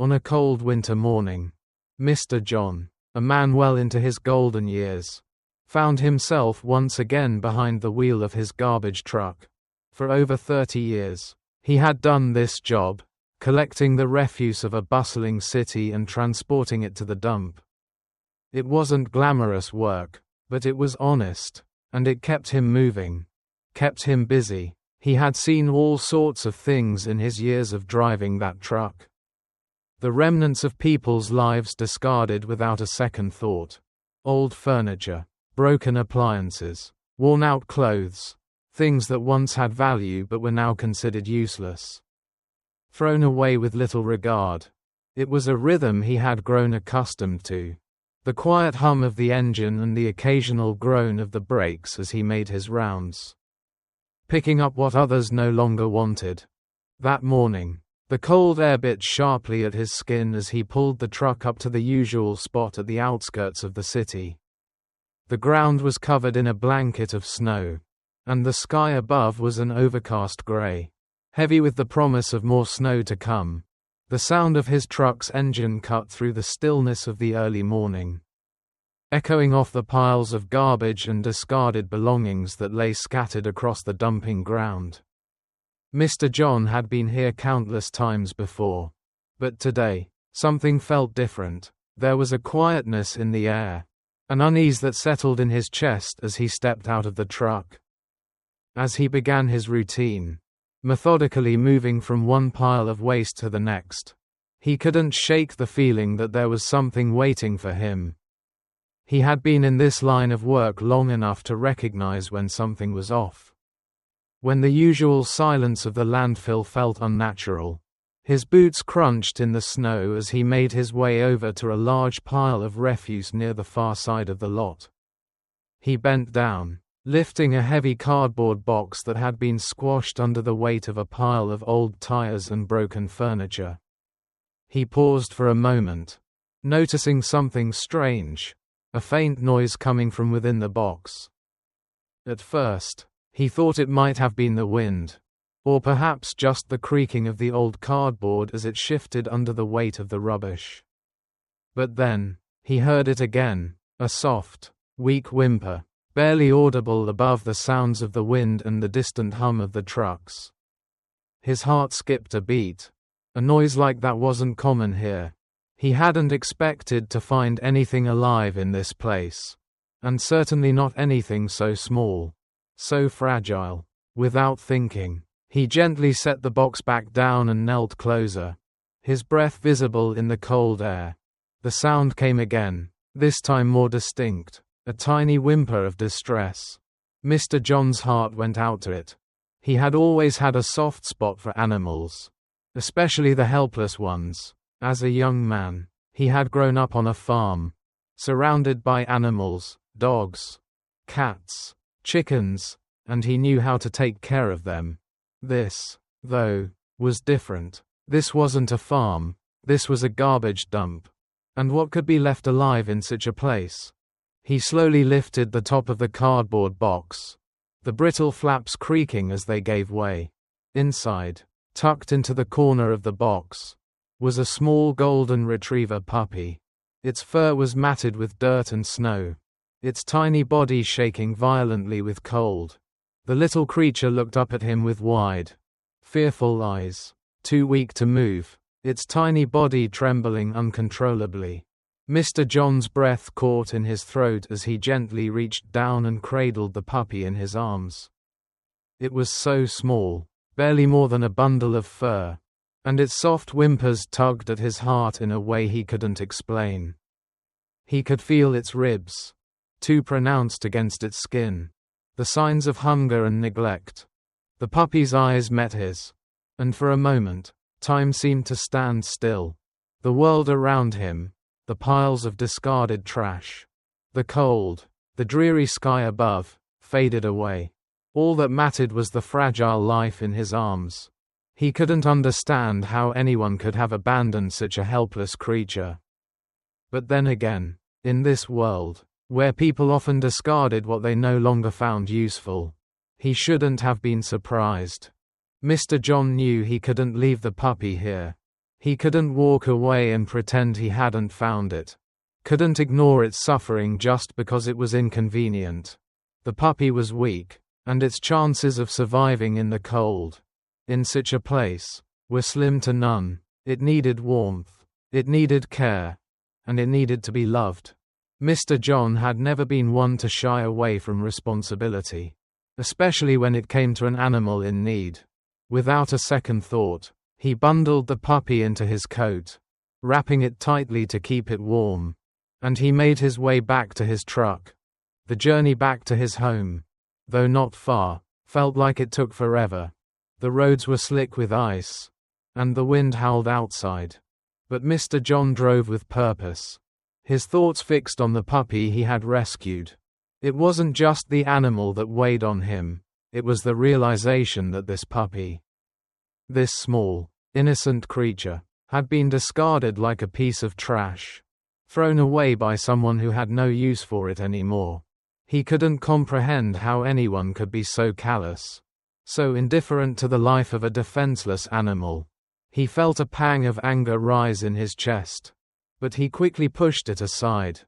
On a cold winter morning, Mr. John, a man well into his golden years, found himself once again behind the wheel of his garbage truck. For over 30 years, he had done this job, collecting the refuse of a bustling city and transporting it to the dump. It wasn't glamorous work, but it was honest, and it kept him moving, kept him busy. He had seen all sorts of things in his years of driving that truck. The remnants of people's lives discarded without a second thought. Old furniture, broken appliances, worn-out clothes, things that once had value but were now considered useless. Thrown away with little regard. It was a rhythm he had grown accustomed to. The quiet hum of the engine and the occasional groan of the brakes as he made his rounds. Picking up what others no longer wanted. That morning, the cold air bit sharply at his skin as he pulled the truck up to the usual spot at the outskirts of the city. The ground was covered in a blanket of snow, and the sky above was an overcast gray, heavy with the promise of more snow to come. The sound of his truck's engine cut through the stillness of the early morning, echoing off the piles of garbage and discarded belongings that lay scattered across the dumping ground. Mr. John had been here countless times before, but today, something felt different. There was a quietness in the air, an unease that settled in his chest as he stepped out of the truck. As he began his routine, methodically moving from one pile of waste to the next, he couldn't shake the feeling that there was something waiting for him. He had been in this line of work long enough to recognize when something was off. When the usual silence of the landfill felt unnatural, his boots crunched in the snow as he made his way over to a large pile of refuse near the far side of the lot. He bent down, lifting a heavy cardboard box that had been squashed under the weight of a pile of old tires and broken furniture. He paused for a moment, noticing something strange, a faint noise coming from within the box. At first, he thought it might have been the wind, or perhaps just the creaking of the old cardboard as it shifted under the weight of the rubbish. But then, he heard it again, a soft, weak whimper, barely audible above the sounds of the wind and the distant hum of the trucks. His heart skipped a beat. A noise like that wasn't common here. He hadn't expected to find anything alive in this place, and certainly not anything so small, so fragile. Without thinking, he gently set the box back down and knelt closer, his breath visible in the cold air. The sound came again, this time more distinct, a tiny whimper of distress. Mr. John's heart went out to it. He had always had a soft spot for animals, especially the helpless ones. As a young man, he had grown up on a farm, surrounded by animals, dogs, cats, chickens, and he knew how to take care of them. This, though, was different. This wasn't a farm, this was a garbage dump. And what could be left alive in such a place? He slowly lifted the top of the cardboard box, the brittle flaps creaking as they gave way. Inside, tucked into the corner of the box, was a small golden retriever puppy. Its fur was matted with dirt and snow, its tiny body shaking violently with cold. The little creature looked up at him with wide, fearful eyes, too weak to move, its tiny body trembling uncontrollably. Mr. John's breath caught in his throat as he gently reached down and cradled the puppy in his arms. It was so small, barely more than a bundle of fur, and its soft whimpers tugged at his heart in a way he couldn't explain. He could feel its ribs, too pronounced against its skin, the signs of hunger and neglect. The puppy's eyes met his, and for a moment, time seemed to stand still. The world around him, the piles of discarded trash, the cold, the dreary sky above, faded away. All that mattered was the fragile life in his arms. He couldn't understand how anyone could have abandoned such a helpless creature. But then again, in this world, where people often discarded what they no longer found useful, he shouldn't have been surprised. Mr. John knew he couldn't leave the puppy here. He couldn't walk away and pretend he hadn't found it. Couldn't ignore its suffering just because it was inconvenient. The puppy was weak, and its chances of surviving in the cold, in such a place, were slim to none. It needed warmth, it needed care, and it needed to be loved. Mr. John had never been one to shy away from responsibility, especially when it came to an animal in need. Without a second thought, he bundled the puppy into his coat, wrapping it tightly to keep it warm, and he made his way back to his truck. The journey back to his home, though not far, felt like it took forever. The roads were slick with ice, and the wind howled outside. But Mr. John drove with purpose, his thoughts fixed on the puppy he had rescued. It wasn't just the animal that weighed on him, it was the realization that this puppy, this small, innocent creature, had been discarded like a piece of trash, thrown away by someone who had no use for it anymore. He couldn't comprehend how anyone could be so callous, so indifferent to the life of a defenseless animal. He felt a pang of anger rise in his chest, but he quickly pushed it aside.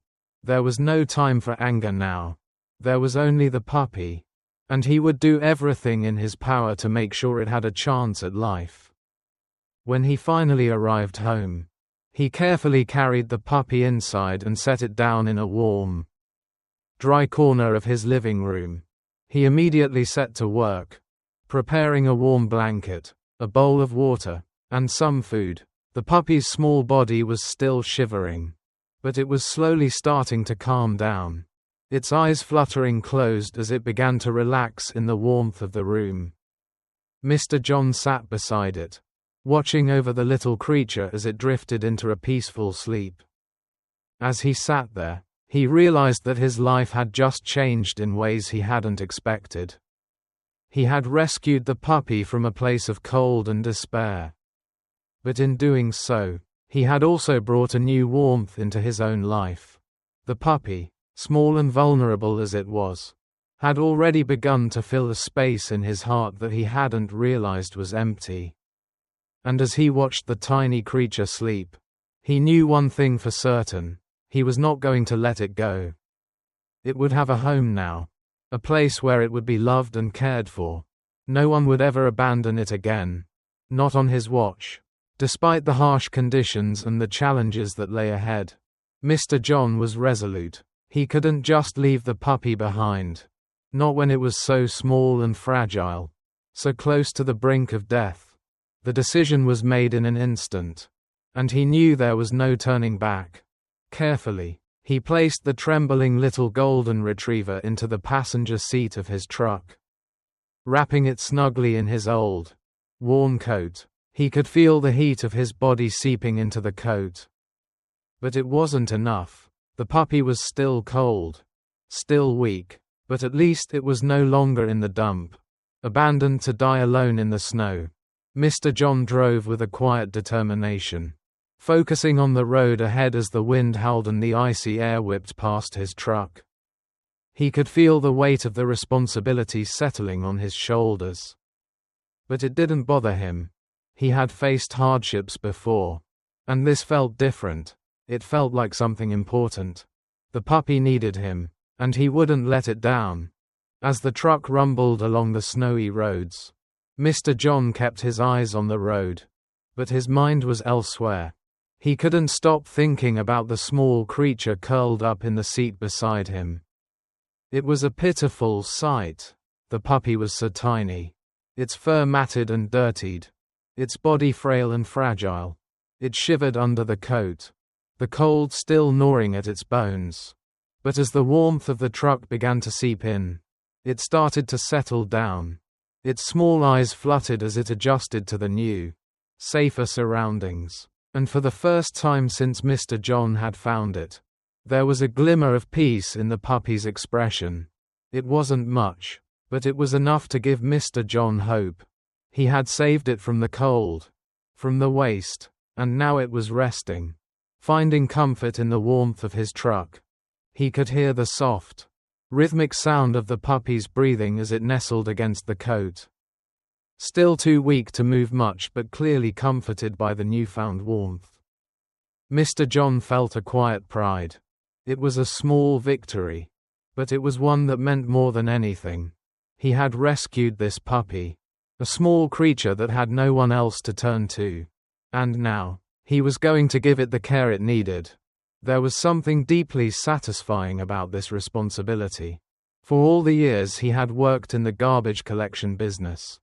There was no time for anger now. There was only the puppy, and he would do everything in his power to make sure it had a chance at life. When he finally arrived home, he carefully carried the puppy inside and set it down in a warm, dry corner of his living room. He immediately set to work, preparing a warm blanket, a bowl of water, and some food. The puppy's small body was still shivering, but it was slowly starting to calm down, its eyes fluttering closed as it began to relax in the warmth of the room. Mr. John sat beside it, watching over the little creature as it drifted into a peaceful sleep. As he sat there, he realized that his life had just changed in ways he hadn't expected. He had rescued the puppy from a place of cold and despair. But in doing so, he had also brought a new warmth into his own life. The puppy, small and vulnerable as it was, had already begun to fill a space in his heart that he hadn't realized was empty. And as he watched the tiny creature sleep, he knew one thing for certain: he was not going to let it go. It would have a home now, a place where it would be loved and cared for. No one would ever abandon it again, not on his watch. Despite the harsh conditions and the challenges that lay ahead, Mr. John was resolute. He couldn't just leave the puppy behind, not when it was so small and fragile, so close to the brink of death. The decision was made in an instant, and he knew there was no turning back. Carefully, he placed the trembling little golden retriever into the passenger seat of his truck. Wrapping it snugly in his old, worn coat, he could feel the heat of his body seeping into the coat. But it wasn't enough. The puppy was still cold, still weak, but at least it was no longer in the dump, abandoned to die alone in the snow. Mr. John drove with a quiet determination, focusing on the road ahead as the wind howled and the icy air whipped past his truck. He could feel the weight of the responsibility settling on his shoulders. But it didn't bother him. He had faced hardships before, and this felt different. It felt like something important. The puppy needed him, and he wouldn't let it down. As the truck rumbled along the snowy roads, Mr. John kept his eyes on the road, but his mind was elsewhere. He couldn't stop thinking about the small creature curled up in the seat beside him. It was a pitiful sight. The puppy was so tiny, its fur matted and dirtied, its body frail and fragile. It shivered under the coat, the cold still gnawing at its bones. But as the warmth of the truck began to seep in, it started to settle down. Its small eyes fluttered as it adjusted to the new, safer surroundings. And for the first time since Mr. John had found it, there was a glimmer of peace in the puppy's expression. It wasn't much, but it was enough to give Mr. John hope. He had saved it from the cold, from the waste, and now it was resting, finding comfort in the warmth of his truck. He could hear the soft, rhythmic sound of the puppy's breathing as it nestled against the coat. still too weak to move much but clearly comforted by the newfound warmth. Mr. John felt a quiet pride. It was a small victory, but it was one that meant more than anything. He had rescued this puppy, a small creature that had no one else to turn to. And now, he was going to give it the care it needed. There was something deeply satisfying about this responsibility. For all the years he had worked in the garbage collection business,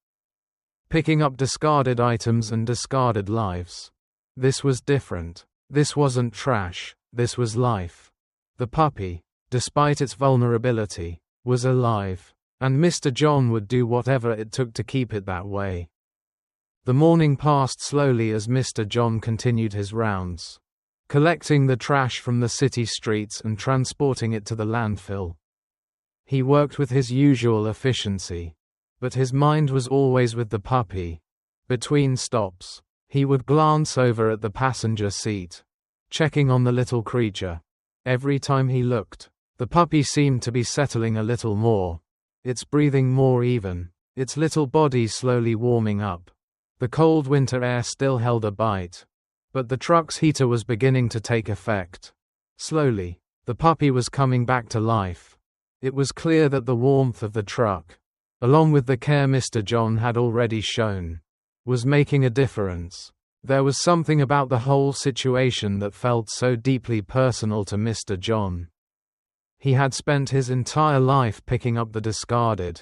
picking up discarded items and discarded lives. This was different. This wasn't trash, this was life. The puppy, despite its vulnerability, was alive, and Mr. John would do whatever it took to keep it that way. The morning passed slowly as Mr. John continued his rounds, collecting the trash from the city streets and transporting it to the landfill. He worked with his usual efficiency, but his mind was always with the puppy. Between stops, he would glance over at the passenger seat, checking on the little creature. Every time he looked, the puppy seemed to be settling a little more, its breathing more even, its little body slowly warming up. The cold winter air still held a bite, but the truck's heater was beginning to take effect. Slowly, the puppy was coming back to life. It was clear that the warmth of the truck, along with the care Mr. John had already shown, was making a difference. There was something about the whole situation that felt so deeply personal to Mr. John. He had spent his entire life picking up the discarded,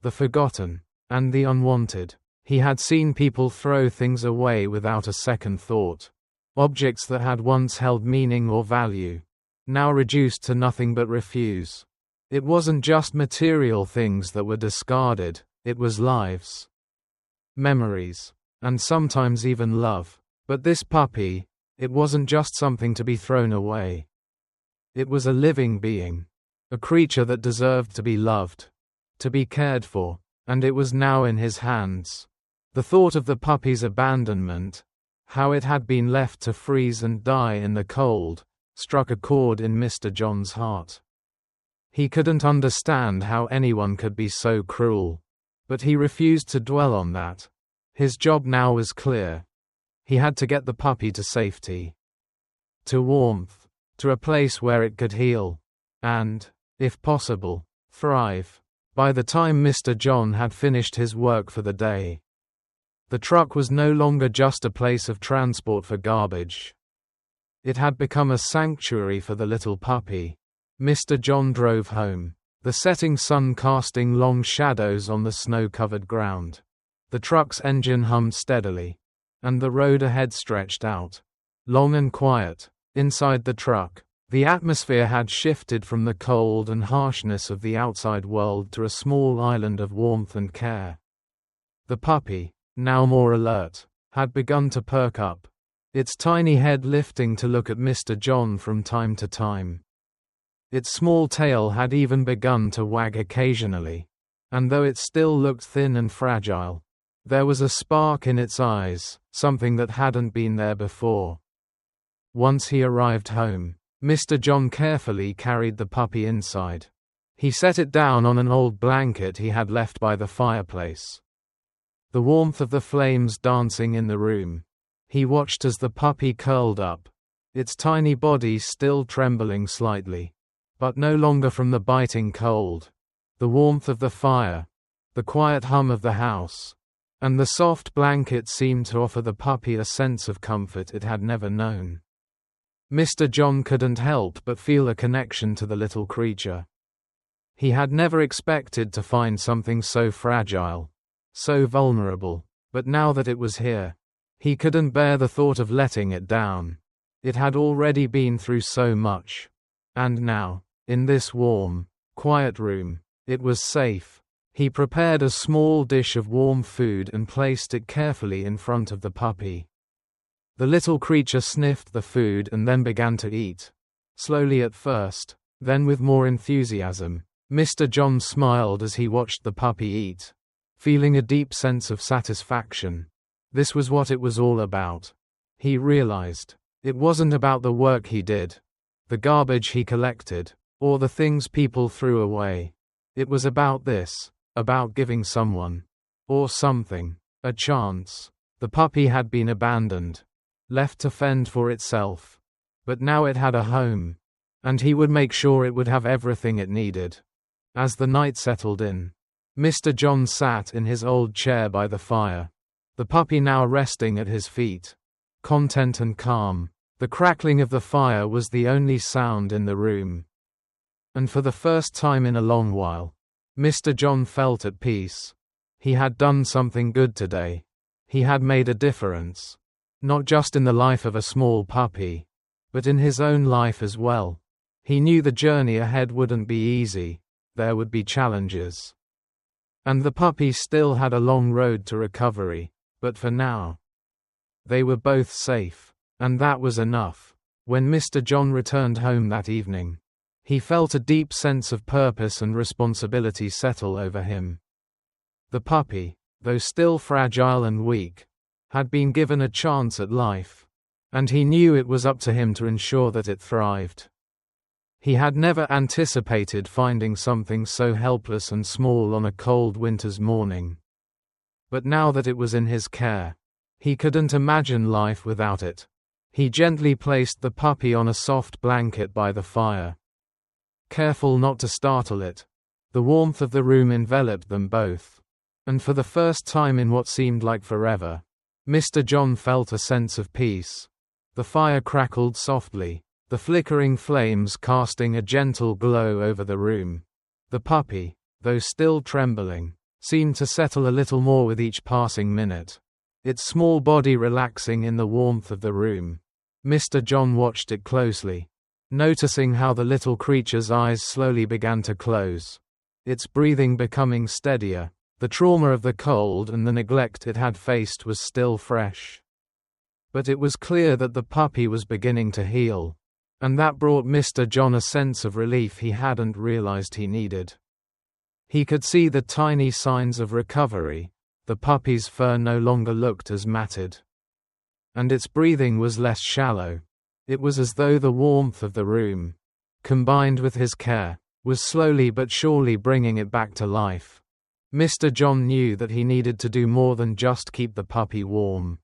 the forgotten, and the unwanted. He had seen people throw things away without a second thought. Objects that had once held meaning or value, now reduced to nothing but refuse. It wasn't just material things that were discarded, it was lives, memories, and sometimes even love. But this puppy, it wasn't just something to be thrown away. It was a living being, a creature that deserved to be loved, to be cared for, and it was now in his hands. The thought of the puppy's abandonment, how it had been left to freeze and die in the cold, struck a chord in Mr. John's heart. He couldn't understand how anyone could be so cruel, but he refused to dwell on that. His job now was clear. He had to get the puppy to safety, to warmth, to a place where it could heal, and, if possible, thrive. By the time Mr. John had finished his work for the day, the truck was no longer just a place of transport for garbage. It had become a sanctuary for the little puppy. Mr. John drove home, the setting sun casting long shadows on the snow-covered ground. The truck's engine hummed steadily, and the road ahead stretched out, long and quiet. Inside the truck, the atmosphere had shifted from the cold and harshness of the outside world to a small island of warmth and care. The puppy, now more alert, had begun to perk up, its tiny head lifting to look at Mr. John from time to time. Its small tail had even begun to wag occasionally, and though it still looked thin and fragile, there was a spark in its eyes, something that hadn't been there before. Once he arrived home, Mr. John carefully carried the puppy inside. He set it down on an old blanket he had left by the fireplace. The warmth of the flames dancing in the room. He watched as the puppy curled up, its tiny body still trembling slightly, but no longer from the biting cold. The warmth of the fire, the quiet hum of the house, and the soft blanket seemed to offer the puppy a sense of comfort it had never known. Mr. John couldn't help but feel a connection to the little creature. He had never expected to find something so fragile, so vulnerable, but now that it was here, he couldn't bear the thought of letting it down. It had already been through so much. And now, in this warm, quiet room, it was safe. He prepared a small dish of warm food and placed it carefully in front of the puppy. The little creature sniffed the food and then began to eat. Slowly at first, then with more enthusiasm. Mr. John smiled as he watched the puppy eat, feeling a deep sense of satisfaction. This was what it was all about. He realized, it wasn't about the work he did, the garbage he collected, or the things people threw away. It was about this, about giving someone, Or something. A chance. The puppy had been abandoned. Left to fend for itself. But now it had a home. And he would make sure it would have everything it needed. As the night settled in, Mr. John sat in his old chair by the fire. The puppy now resting at his feet. Content and calm. The crackling of the fire was the only sound in the room. And for the first time in a long while, Mr. John felt at peace. He had done something good today. He had made a difference. Not just in the life of a small puppy, but in his own life as well. He knew the journey ahead wouldn't be easy. There would be challenges. And the puppy still had a long road to recovery, but for now, they were both safe, and that was enough. When Mr. John returned home that evening, he felt a deep sense of purpose and responsibility settle over him. The puppy, though still fragile and weak, had been given a chance at life, and he knew it was up to him to ensure that it thrived. He had never anticipated finding something so helpless and small on a cold winter's morning. But now that it was in his care, he couldn't imagine life without it. He gently placed the puppy on a soft blanket by the fire. Careful not to startle it, the warmth of the room enveloped them both. And for the first time in what seemed like forever, Mr. John felt a sense of peace. The fire crackled softly, the flickering flames casting a gentle glow over the room. The puppy, though still trembling, seemed to settle a little more with each passing minute, its small body relaxing in the warmth of the room. Mr. John watched it closely, noticing how the little creature's eyes slowly began to close, its breathing becoming steadier. The trauma of the cold and the neglect it had faced was still fresh. But it was clear that the puppy was beginning to heal, and that brought Mr. John a sense of relief he hadn't realized he needed. He could see the tiny signs of recovery. The puppy's fur no longer looked as matted, and its breathing was less shallow. It was as though the warmth of the room, combined with his care, was slowly but surely bringing it back to life. Mr. John knew that he needed to do more than just keep the puppy warm.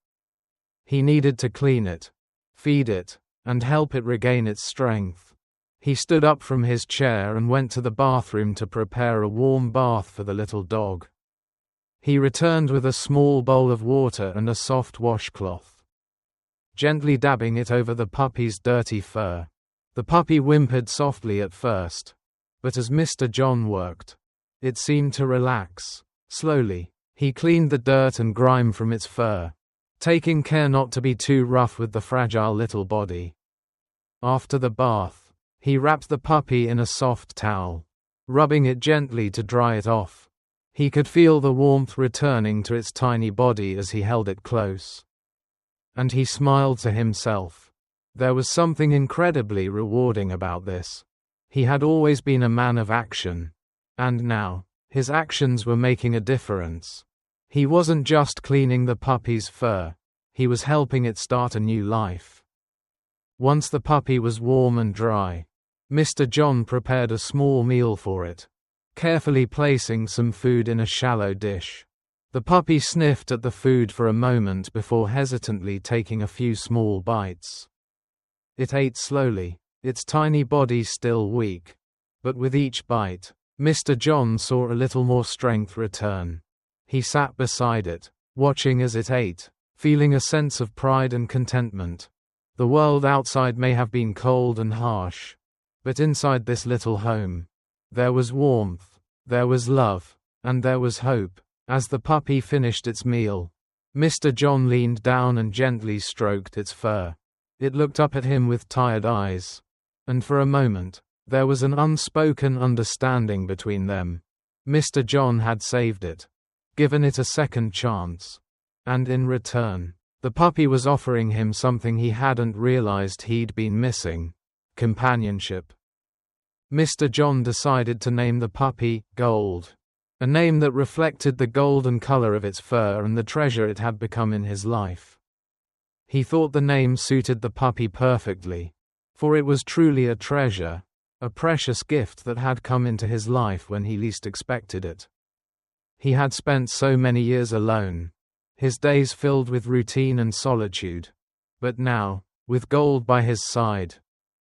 He needed to clean it, feed it, and help it regain its strength. He stood up from his chair and went to the bathroom to prepare a warm bath for the little dog. He returned with a small bowl of water and a soft washcloth, gently dabbing it over the puppy's dirty fur. The puppy whimpered softly at first, but as Mr. John worked, it seemed to relax. Slowly, he cleaned the dirt and grime from its fur, taking care not to be too rough with the fragile little body. After the bath, he wrapped the puppy in a soft towel, rubbing it gently to dry it off. He could feel the warmth returning to its tiny body as he held it close. And he smiled to himself. There was something incredibly rewarding about this. He had always been a man of action. And now, his actions were making a difference. He wasn't just cleaning the puppy's fur, he was helping it start a new life. Once the puppy was warm and dry, Mr. John prepared a small meal for it, carefully placing some food in a shallow dish. The puppy sniffed at the food for a moment before hesitantly taking a few small bites. It ate slowly, its tiny body still weak. But with each bite, Mr. John saw a little more strength return. He sat beside it, watching as it ate, feeling a sense of pride and contentment. The world outside may have been cold and harsh, but inside this little home, there was warmth, there was love, and there was hope. As the puppy finished its meal, Mr. John leaned down and gently stroked its fur. It looked up at him with tired eyes, and for a moment, there was an unspoken understanding between them. Mr. John had saved it, given it a second chance, and in return, the puppy was offering him something he hadn't realized he'd been missing: companionship. Mr. John decided to name the puppy Gold, a name that reflected the golden color of its fur and the treasure it had become in his life. He thought the name suited the puppy perfectly, for it was truly a treasure, a precious gift that had come into his life when he least expected it. He had spent so many years alone, his days filled with routine and solitude. But now, with Gold by his side,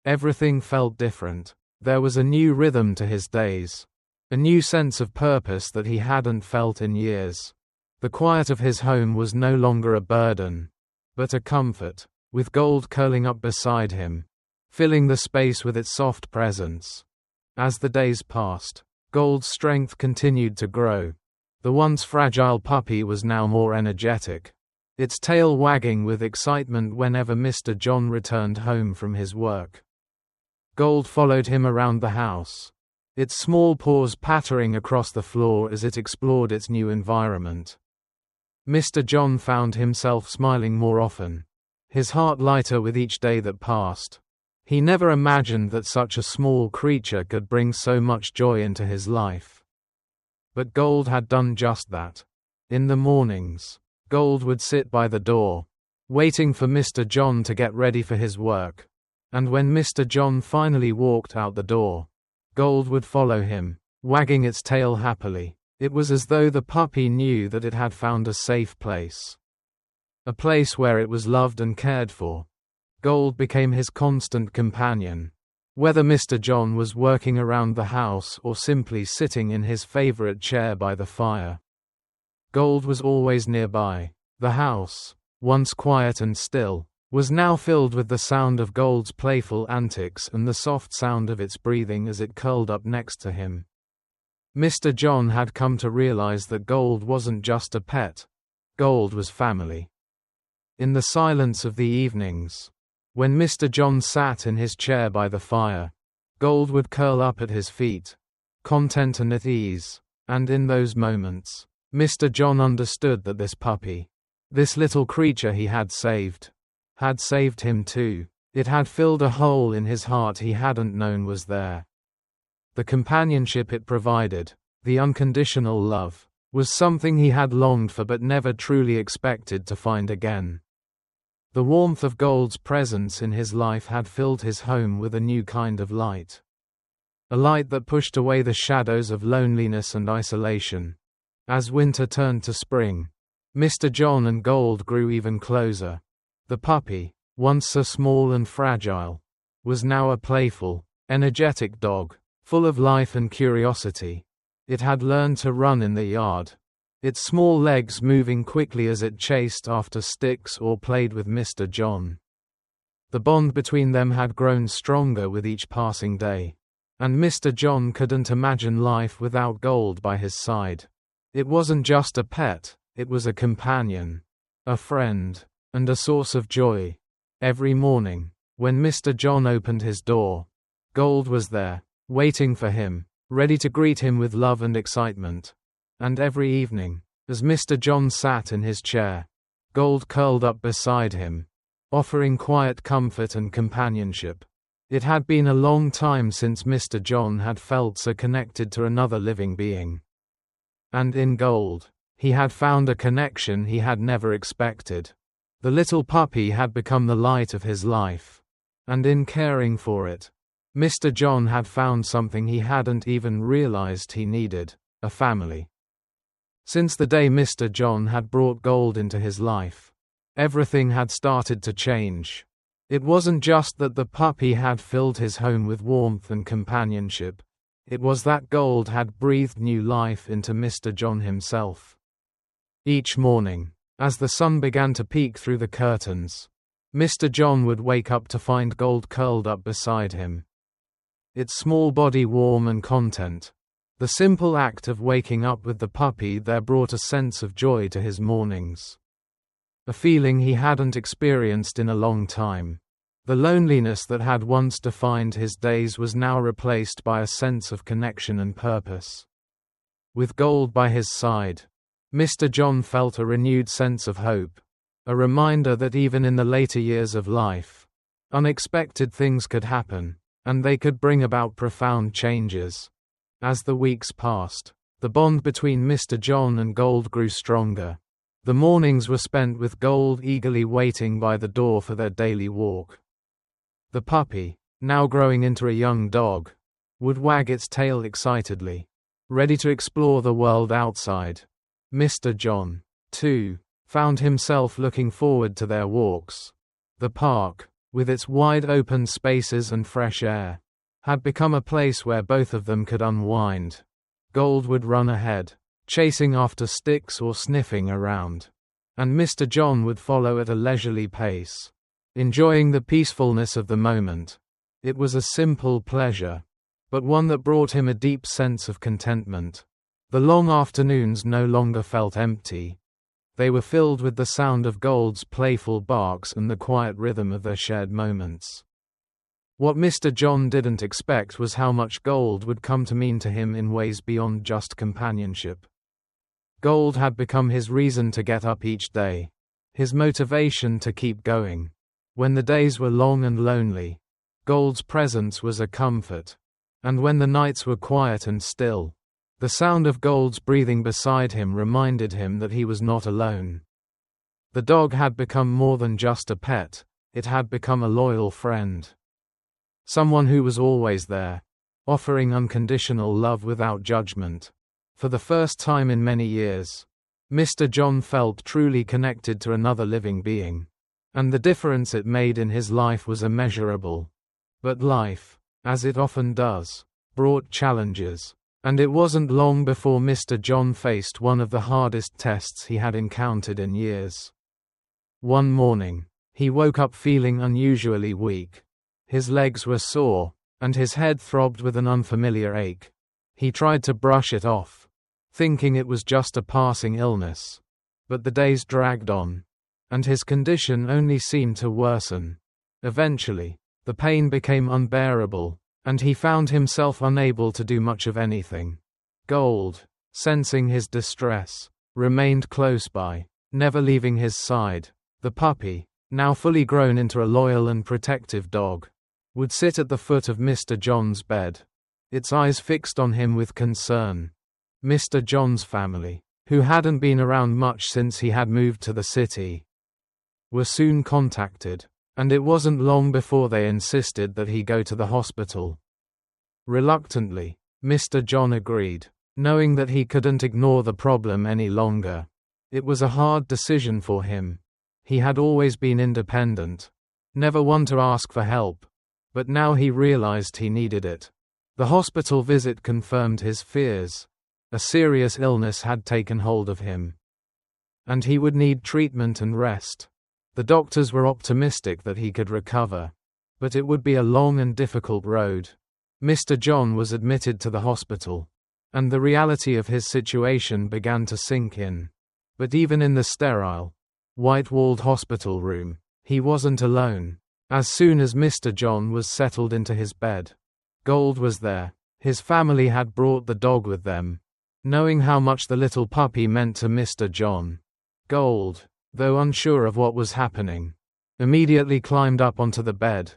everything felt different. There was a new rhythm to his days, a new sense of purpose that he hadn't felt in years. The quiet of his home was no longer a burden, but a comfort, with Gold curling up beside him, filling the space with its soft presence. As the days passed, Gold's strength continued to grow. The once fragile puppy was now more energetic, its tail wagging with excitement whenever Mr. John returned home from his work. Gold followed him around the house, its small paws pattering across the floor as it explored its new environment. Mr. John found himself smiling more often, his heart lighter with each day that passed. He never imagined that such a small creature could bring so much joy into his life. But Gold had done just that. In the mornings, Gold would sit by the door, waiting for Mr. John to get ready for his work. And when Mr. John finally walked out the door, Gold would follow him, wagging its tail happily. It was as though the puppy knew that it had found a safe place. A place where it was loved and cared for. Gold became his constant companion. Whether Mr. John was working around the house or simply sitting in his favorite chair by the fire, Gold was always nearby. The house, once quiet and still, was now filled with the sound of Gold's playful antics and the soft sound of its breathing as it curled up next to him. Mr. John had come to realize that Gold wasn't just a pet. Gold was family. In the silence of the evenings, when Mr. John sat in his chair by the fire, Gold would curl up at his feet, content and at ease, and in those moments, Mr. John understood that this puppy, this little creature he had saved him too. It had filled a hole in his heart he hadn't known was there. The companionship it provided, the unconditional love, was something he had longed for but never truly expected to find again. The warmth of Gold's presence in his life had filled his home with a new kind of light. A light that pushed away the shadows of loneliness and isolation. As winter turned to spring, Mr. John and Gold grew even closer. The puppy, once so small and fragile, was now a playful, energetic dog, full of life and curiosity. It had learned to run in the yard, its small legs moving quickly as it chased after sticks or played with Mr. John. The bond between them had grown stronger with each passing day, and Mr. John couldn't imagine life without Gold by his side. It wasn't just a pet, it was a companion, a friend, and a source of joy. Every morning, when Mr. John opened his door, Gold was there, waiting for him, ready to greet him with love and excitement. And every evening, as Mr. John sat in his chair, Gold curled up beside him, offering quiet comfort and companionship. It had been a long time since Mr. John had felt so connected to another living being. And in Gold, he had found a connection he had never expected. The little puppy had become the light of his life. And in caring for it, Mr. John had found something he hadn't even realized he needed, a family. Since the day Mr. John had brought Gold into his life, everything had started to change. It wasn't just that the puppy had filled his home with warmth and companionship, it was that Gold had breathed new life into Mr. John himself. Each morning, as the sun began to peek through the curtains, Mr. John would wake up to find Gold curled up beside him, its small body warm and content. The simple act of waking up with the puppy there brought a sense of joy to his mornings. A feeling he hadn't experienced in a long time. The loneliness that had once defined his days was now replaced by a sense of connection and purpose. With Gold by his side, Mr. John felt a renewed sense of hope, a reminder that even in the later years of life, unexpected things could happen, and they could bring about profound changes. As the weeks passed, the bond between Mr. John and Gold grew stronger. The mornings were spent with Gold eagerly waiting by the door for their daily walk. The puppy, now growing into a young dog, would wag its tail excitedly, ready to explore the world outside. Mr. John, too, found himself looking forward to their walks. The park, with its wide open spaces and fresh air, had become a place where both of them could unwind. Gold would run ahead, chasing after sticks or sniffing around, and Mr. John would follow at a leisurely pace, enjoying the peacefulness of the moment. It was a simple pleasure, but one that brought him a deep sense of contentment. The long afternoons no longer felt empty. They were filled with the sound of Gold's playful barks and the quiet rhythm of their shared moments. What Mr. John didn't expect was how much Gold would come to mean to him in ways beyond just companionship. Gold had become his reason to get up each day, his motivation to keep going. When the days were long and lonely, Gold's presence was a comfort. And when the nights were quiet and still, the sound of Gold's breathing beside him reminded him that he was not alone. The dog had become more than just a pet, it had become a loyal friend. Someone who was always there, offering unconditional love without judgment. For the first time in many years, Mr. John felt truly connected to another living being. And the difference it made in his life was immeasurable. But life, as it often does, brought challenges. And it wasn't long before Mr. John faced one of the hardest tests he had encountered in years. One morning, he woke up feeling unusually weak. His legs were sore, and his head throbbed with an unfamiliar ache. He tried to brush it off, thinking it was just a passing illness. But the days dragged on, and his condition only seemed to worsen. Eventually, the pain became unbearable, and he found himself unable to do much of anything. Gold, sensing his distress, remained close by, never leaving his side. The puppy, now fully grown into a loyal and protective dog, would sit at the foot of Mr. John's bed, its eyes fixed on him with concern. Mr. John's family, who hadn't been around much since he had moved to the city, were soon contacted, and it wasn't long before they insisted that he go to the hospital. Reluctantly, Mr. John agreed, knowing that he couldn't ignore the problem any longer. It was a hard decision for him. He had always been independent, never one to ask for help, but now he realized he needed it. The hospital visit confirmed his fears. A serious illness had taken hold of him, and he would need treatment and rest. The doctors were optimistic that he could recover, but it would be a long and difficult road. Mr. John was admitted to the hospital, and the reality of his situation began to sink in. But even in the sterile, white-walled hospital room, he wasn't alone. As soon as Mr. John was settled into his bed, Gold was there. His family had brought the dog with them. Knowing how much the little puppy meant to Mr. John, Gold, though unsure of what was happening, immediately climbed up onto the bed,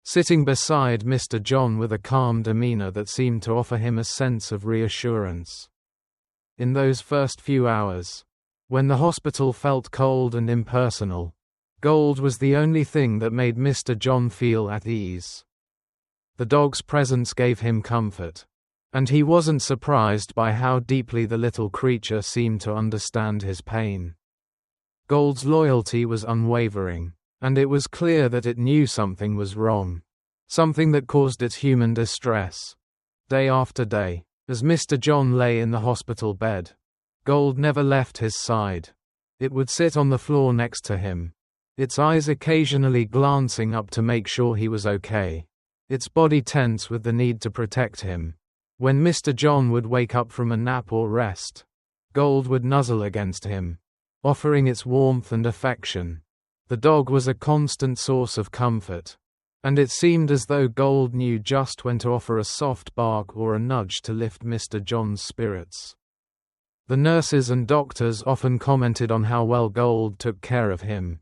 sitting beside Mr. John with a calm demeanor that seemed to offer him a sense of reassurance. In those first few hours, when the hospital felt cold and impersonal, Gold was the only thing that made Mr. John feel at ease. The dog's presence gave him comfort, and he wasn't surprised by how deeply the little creature seemed to understand his pain. Gold's loyalty was unwavering, and it was clear that it knew something was wrong, something that caused it human distress. Day after day, as Mr. John lay in the hospital bed, Gold never left his side. It would sit on the floor next to him, its eyes occasionally glancing up to make sure he was okay, its body tense with the need to protect him. When Mr. John would wake up from a nap or rest, Gold would nuzzle against him, offering its warmth and affection. The dog was a constant source of comfort, and it seemed as though Gold knew just when to offer a soft bark or a nudge to lift Mr. John's spirits. The nurses and doctors often commented on how well Gold took care of him,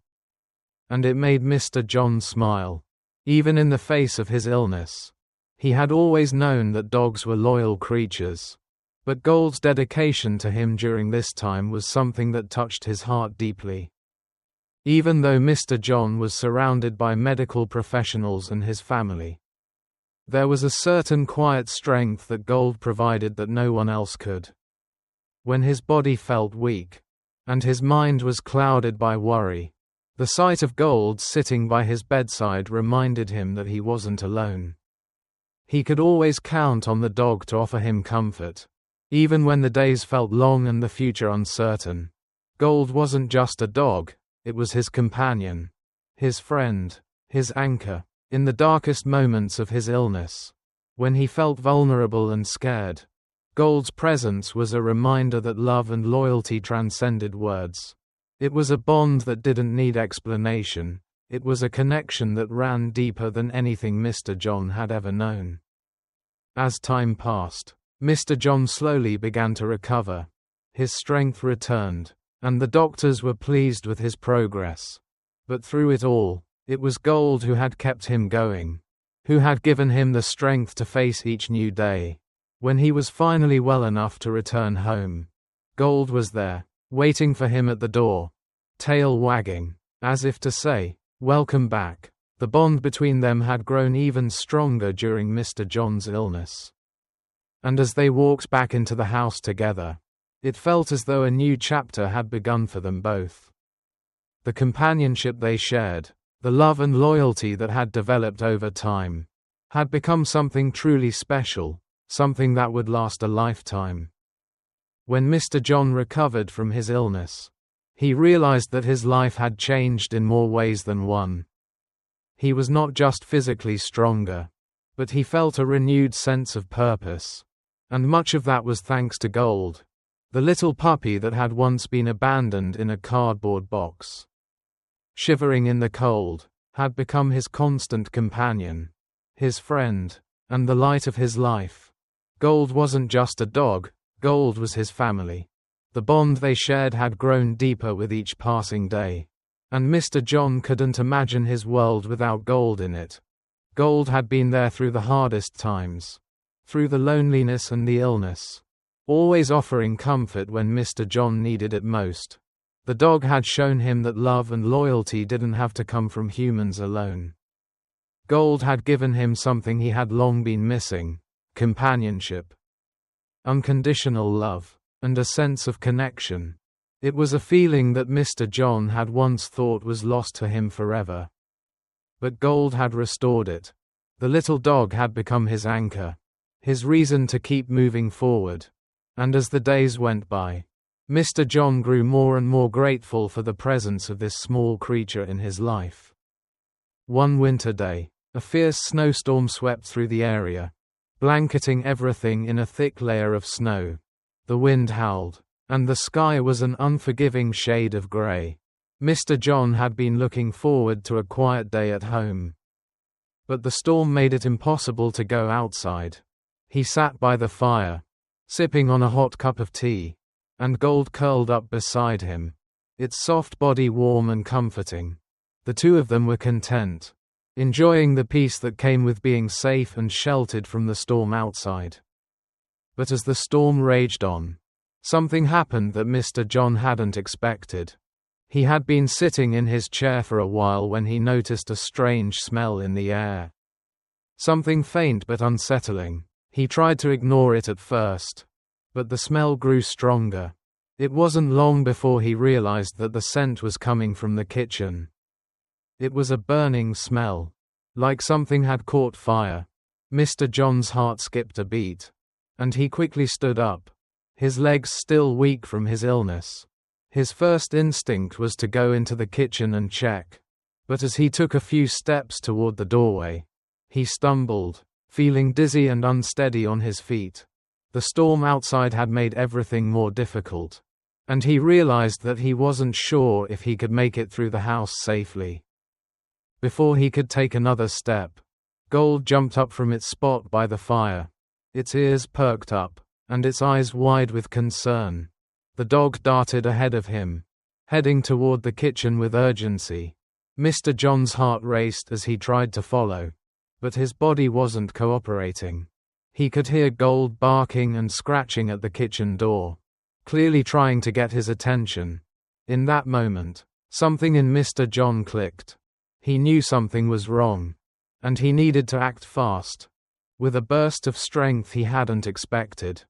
and it made Mr. John smile, even in the face of his illness. He had always known that dogs were loyal creatures, but Gold's dedication to him during this time was something that touched his heart deeply. Even though Mr. John was surrounded by medical professionals and his family, There was a certain quiet strength that Gold provided that no one else could. When his body felt weak, and his mind was clouded by worry, the sight of Gold sitting by his bedside reminded him that he wasn't alone. He could always count on the dog to offer him comfort, even when the days felt long and the future uncertain. Gold wasn't just a dog, it was his companion, his friend, his anchor, in the darkest moments of his illness. When he felt vulnerable and scared, Gold's presence was a reminder that love and loyalty transcended words. It was a bond that didn't need explanation, it was a connection that ran deeper than anything Mr. John had ever known. As time passed, Mr. John slowly began to recover. His strength returned, and the doctors were pleased with his progress. But through it all, it was Gold who had kept him going, who had given him the strength to face each new day. When he was finally well enough to return home, Gold was there, waiting for him at the door, tail wagging, as if to say, "Welcome back." The bond between them had grown even stronger during Mr. John's illness. And as they walked back into the house together, it felt as though a new chapter had begun for them both. The companionship they shared, the love and loyalty that had developed over time, had become something truly special, something that would last a lifetime. When Mr. John recovered from his illness, he realized that his life had changed in more ways than one. He was not just physically stronger, but he felt a renewed sense of purpose. And much of that was thanks to Gold, the little puppy that had once been abandoned in a cardboard box, shivering in the cold, had become his constant companion, his friend, and the light of his life. Gold wasn't just a dog, Gold was his family. The bond they shared had grown deeper with each passing day, and Mr. John couldn't imagine his world without Gold in it. Gold had been there through the hardest times, through the loneliness and the illness, always offering comfort when Mr. John needed it most. The dog had shown him that love and loyalty didn't have to come from humans alone. Gold had given him something he had long been missing: companionship, unconditional love, and a sense of connection. It was a feeling that Mr. John had once thought was lost to him forever. But Gold had restored it. The little dog had become his anchor, his reason to keep moving forward. And as the days went by, Mr. John grew more and more grateful for the presence of this small creature in his life. One winter day, a fierce snowstorm swept through the area, blanketing everything in a thick layer of snow. The wind howled, and the sky was an unforgiving shade of gray. Mr. John had been looking forward to a quiet day at home, but the storm made it impossible to go outside. He sat by the fire, sipping on a hot cup of tea, and Gold curled up beside him, its soft body warm and comforting. The two of them were content, enjoying the peace that came with being safe and sheltered from the storm outside. But as the storm raged on, something happened that Mr. John hadn't expected. He had been sitting in his chair for a while when he noticed a strange smell in the air. Something faint but unsettling. He tried to ignore it at first, but the smell grew stronger. It wasn't long before he realized that the scent was coming from the kitchen. It was a burning smell, like something had caught fire. Mr. John's heart skipped a beat, and he quickly stood up, his legs still weak from his illness. His first instinct was to go into the kitchen and check, but as he took a few steps toward the doorway, he stumbled, feeling dizzy and unsteady on his feet. The storm outside had made everything more difficult, and he realized that he wasn't sure if he could make it through the house safely. Before he could take another step, Gold jumped up from its spot by the fire, its ears perked up, and its eyes wide with concern. The dog darted ahead of him, heading toward the kitchen with urgency. Mr. John's heart raced as he tried to follow, but his body wasn't cooperating. He could hear Gold barking and scratching at the kitchen door, clearly trying to get his attention. In that moment, something in Mr. John clicked. He knew something was wrong, and he needed to act fast. with a burst of strength he hadn't expected.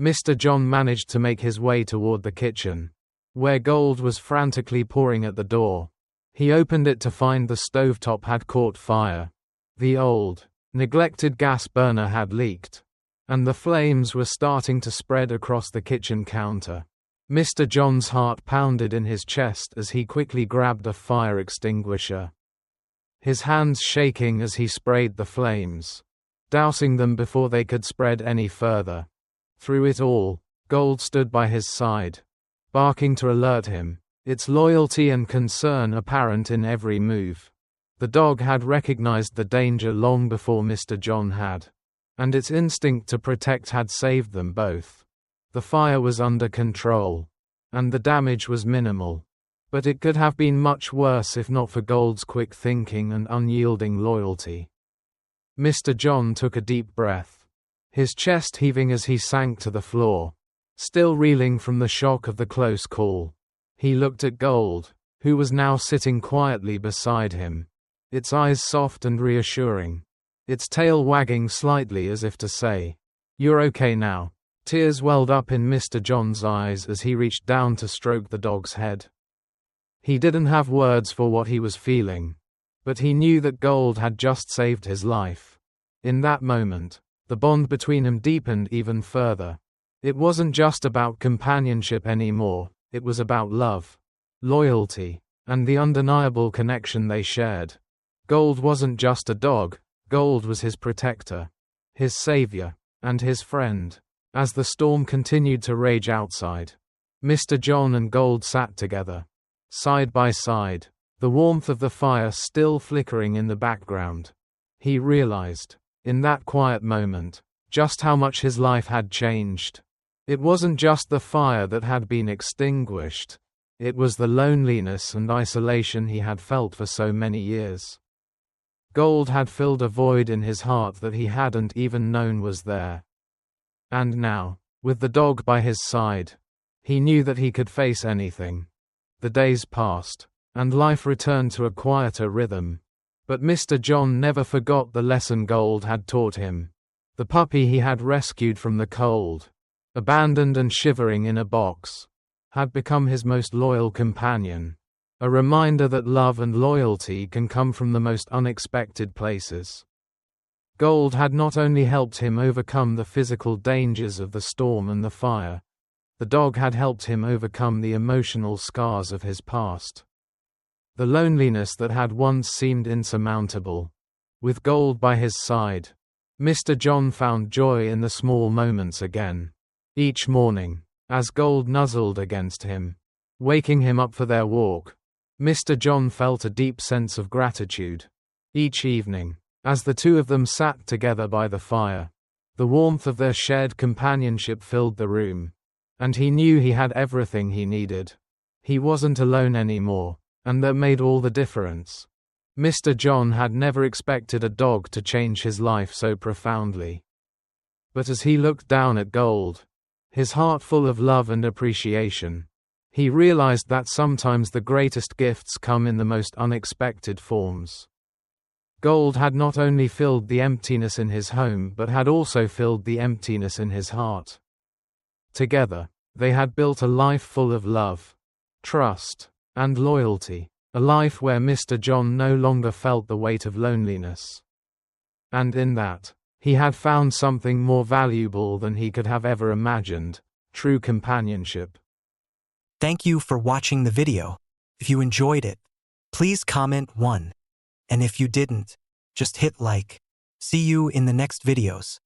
Mr. John managed to make his way toward the kitchen, where Gold was frantically pouring at the door. He opened it to find the stovetop had caught fire. The old, neglected gas burner had leaked, and the flames were starting to spread across the kitchen counter. Mr. John's heart pounded in his chest as he quickly grabbed a fire extinguisher, his hands shaking as he sprayed the flames, dousing them before they could spread any further. Through it all, Gold stood by his side, barking to alert him, its loyalty and concern apparent in every move. The dog had recognized the danger long before Mr. John had, and its instinct to protect had saved them both. The fire was under control, and the damage was minimal, but it could have been much worse if not for Gold's quick thinking and unyielding loyalty. Mr. John took a deep breath, his chest heaving as he sank to the floor, still reeling from the shock of the close call. He looked at Gold, who was now sitting quietly beside him, its eyes soft and reassuring, its tail wagging slightly as if to say, "You're okay now." Tears welled up in Mr. John's eyes as he reached down to stroke the dog's head. He didn't have words for what he was feeling, but he knew that Gold had just saved his life. In that moment, the bond between them deepened even further. It wasn't just about companionship anymore, it was about love, loyalty, and the undeniable connection they shared. Gold wasn't just a dog, Gold was his protector, his savior, and his friend. As the storm continued to rage outside, Mr. John and Gold sat together, side by side, the warmth of the fire still flickering in the background. He realized, in that quiet moment, just how much his life had changed. It wasn't just the fire that had been extinguished, it was the loneliness and isolation he had felt for so many years. Gold had filled a void in his heart that he hadn't even known was there. And now, with the dog by his side, he knew that he could face anything. The days passed, and life returned to a quieter rhythm. But Mr. John never forgot the lesson Gold had taught him. The puppy he had rescued from the cold, abandoned and shivering in a box, had become his most loyal companion. A reminder that love and loyalty can come from the most unexpected places. Gold had not only helped him overcome the physical dangers of the storm and the fire, the dog had helped him overcome the emotional scars of his past. The loneliness that had once seemed insurmountable. With Gold by his side, Mr. John found joy in the small moments again. Each morning, as Gold nuzzled against him, waking him up for their walk, Mr. John felt a deep sense of gratitude. Each evening, as the two of them sat together by the fire, the warmth of their shared companionship filled the room, and he knew he had everything he needed. He wasn't alone anymore, and that made all the difference. Mr. John had never expected a dog to change his life so profoundly. But as he looked down at Gold, his heart full of love and appreciation, he realized that sometimes the greatest gifts come in the most unexpected forms. Gold had not only filled the emptiness in his home but had also filled the emptiness in his heart. Together, they had built a life full of love, trust, and loyalty, a life where Mr. John no longer felt the weight of loneliness. And in that, he had found something more valuable than he could have ever imagined, true companionship. Thank you for watching the video. If you enjoyed it, please comment 1. And if you didn't, just hit like. See you in the next videos.